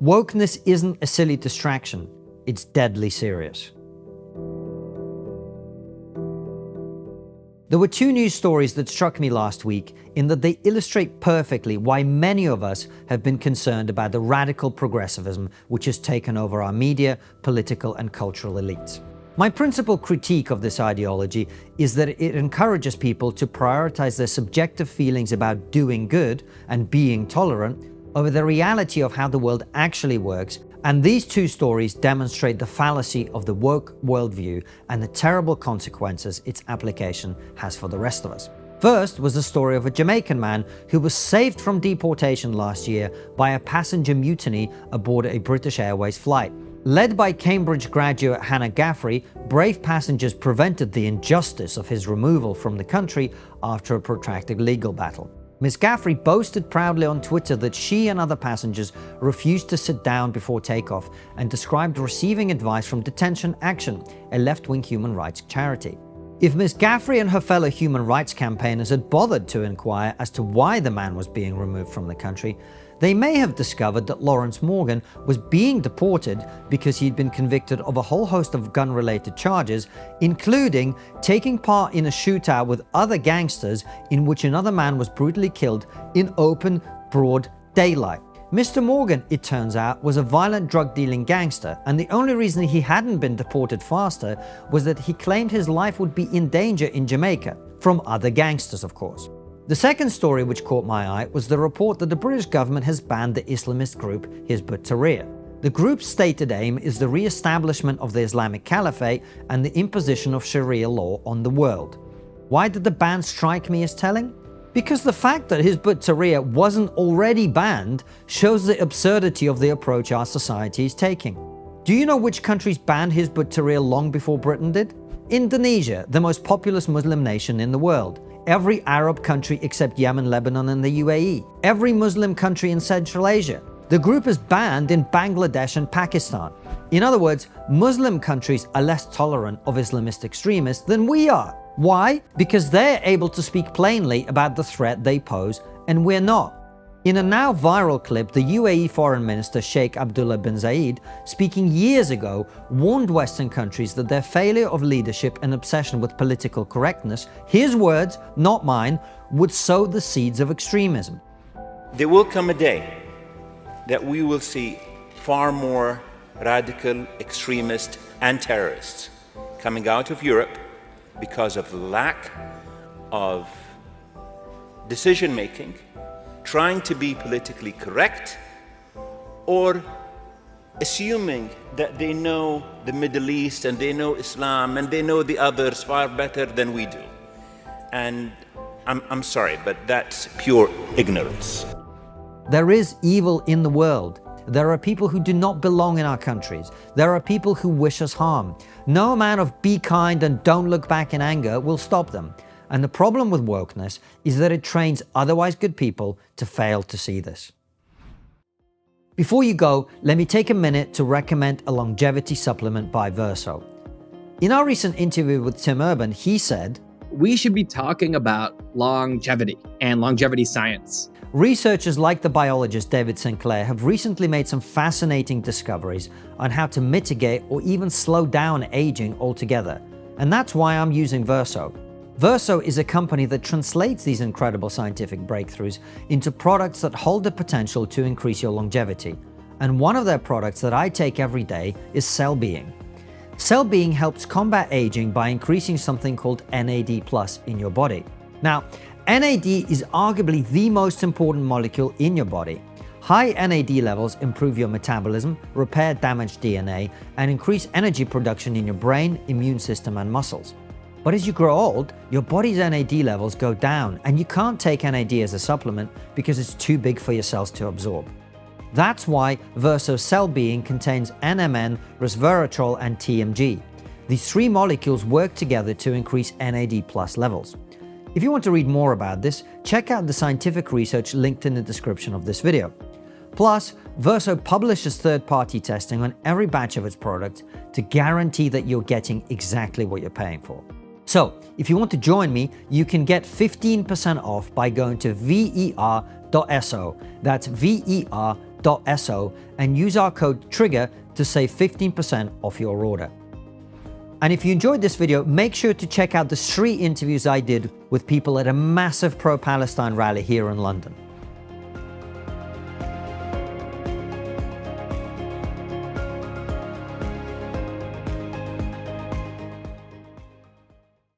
Wokeness isn't a silly distraction, it's deadly serious. There were two news stories that struck me last week in that they illustrate perfectly why many of us have been concerned about the radical progressivism which has taken over our media, political and cultural elites. My principal critique of this ideology is that it encourages people to prioritize their subjective feelings about doing good and being tolerant over the reality of how the world actually works, and these two stories demonstrate the fallacy of the woke worldview and the terrible consequences its application has for the rest of us. First was the story of a Jamaican man who was saved from deportation last year by a passenger mutiny aboard a British Airways flight. Led by Cambridge graduate Hannah Gaffrey, brave passengers prevented the injustice of his removal from the country after a protracted legal battle. Ms. Gaffrey boasted proudly on Twitter that she and other passengers refused to sit down before takeoff and described receiving advice from Detention Action, a left-wing human rights charity. If Ms. Gaffrey and her fellow human rights campaigners had bothered to inquire as to why the man was being removed from the country, they may have discovered that Lawrence Morgan was being deported because he'd been convicted of a whole host of gun-related charges, including taking part in a shootout with other gangsters in which another man was brutally killed in open, broad daylight. Mr. Morgan, it turns out, was a violent drug-dealing gangster, and the only reason he hadn't been deported faster was that he claimed his life would be in danger in Jamaica, from other gangsters of course. The second story which caught my eye was the report that the British government has banned the Islamist group Hizb ut-Tahrir. The group's stated aim is the re-establishment of the Islamic Caliphate and the imposition of Sharia law on the world. Why did the ban strike me as telling? Because the fact that Hizb ut-Tahrir wasn't already banned shows the absurdity of the approach our society is taking. Do you know which countries banned Hizb ut-Tahrir long before Britain did? Indonesia, the most populous Muslim nation in the world. Every Arab country except Yemen, Lebanon and the UAE. Every Muslim country in Central Asia. The group is banned in Bangladesh and Pakistan. In other words, Muslim countries are less tolerant of Islamist extremists than we are. Why? Because they're able to speak plainly about the threat they pose and we're not. In a now viral clip, the UAE Foreign Minister Sheikh Abdullah bin Zayed, speaking years ago, warned Western countries that their failure of leadership and obsession with political correctness, his words, not mine, would sow the seeds of extremism. There will come a day that we will see far more radical extremists and terrorists coming out of Europe because of the lack of decision-making, trying to be politically correct, or assuming that they know the Middle East and they know Islam and they know the others far better than we do. And I'm sorry, but that's pure ignorance. There is evil in the world. There are people who do not belong in our countries. There are people who wish us harm. No amount of be kind and don't look back in anger will stop them. And the problem with wokeness is that it trains otherwise good people to fail to see this. Before you go, let me take a minute to recommend a longevity supplement by Verso. In our recent interview with Tim Urban, he said, "We should be talking about longevity and longevity science." Researchers like the biologist David Sinclair have recently made some fascinating discoveries on how to mitigate or even slow down aging altogether. And that's why I'm using Verso. Verso is a company that translates these incredible scientific breakthroughs into products that hold the potential to increase your longevity. And one of their products that I take every day is Cell Being. Cell Being helps combat aging by increasing something called NAD+ in your body. Now, NAD is arguably the most important molecule in your body. High NAD levels improve your metabolism, repair damaged DNA, and increase energy production in your brain, immune system, and muscles. But as you grow old, your body's NAD levels go down, and you can't take NAD as a supplement because it's too big for your cells to absorb. That's why Verso Cell Being contains NMN, resveratrol, and TMG. These three molecules work together to increase NAD+ levels. If you want to read more about this, check out the scientific research linked in the description of this video. Plus, Verso publishes third-party testing on every batch of its products to guarantee that you're getting exactly what you're paying for. So, if you want to join me, you can get 15% off by going to ver.so. That's ver.so. trigger.so and use our code TRIGGER to save 15% off your order. And if you enjoyed this video, make sure to check out the 3 interviews I did with people at a massive pro-Palestine rally here in London.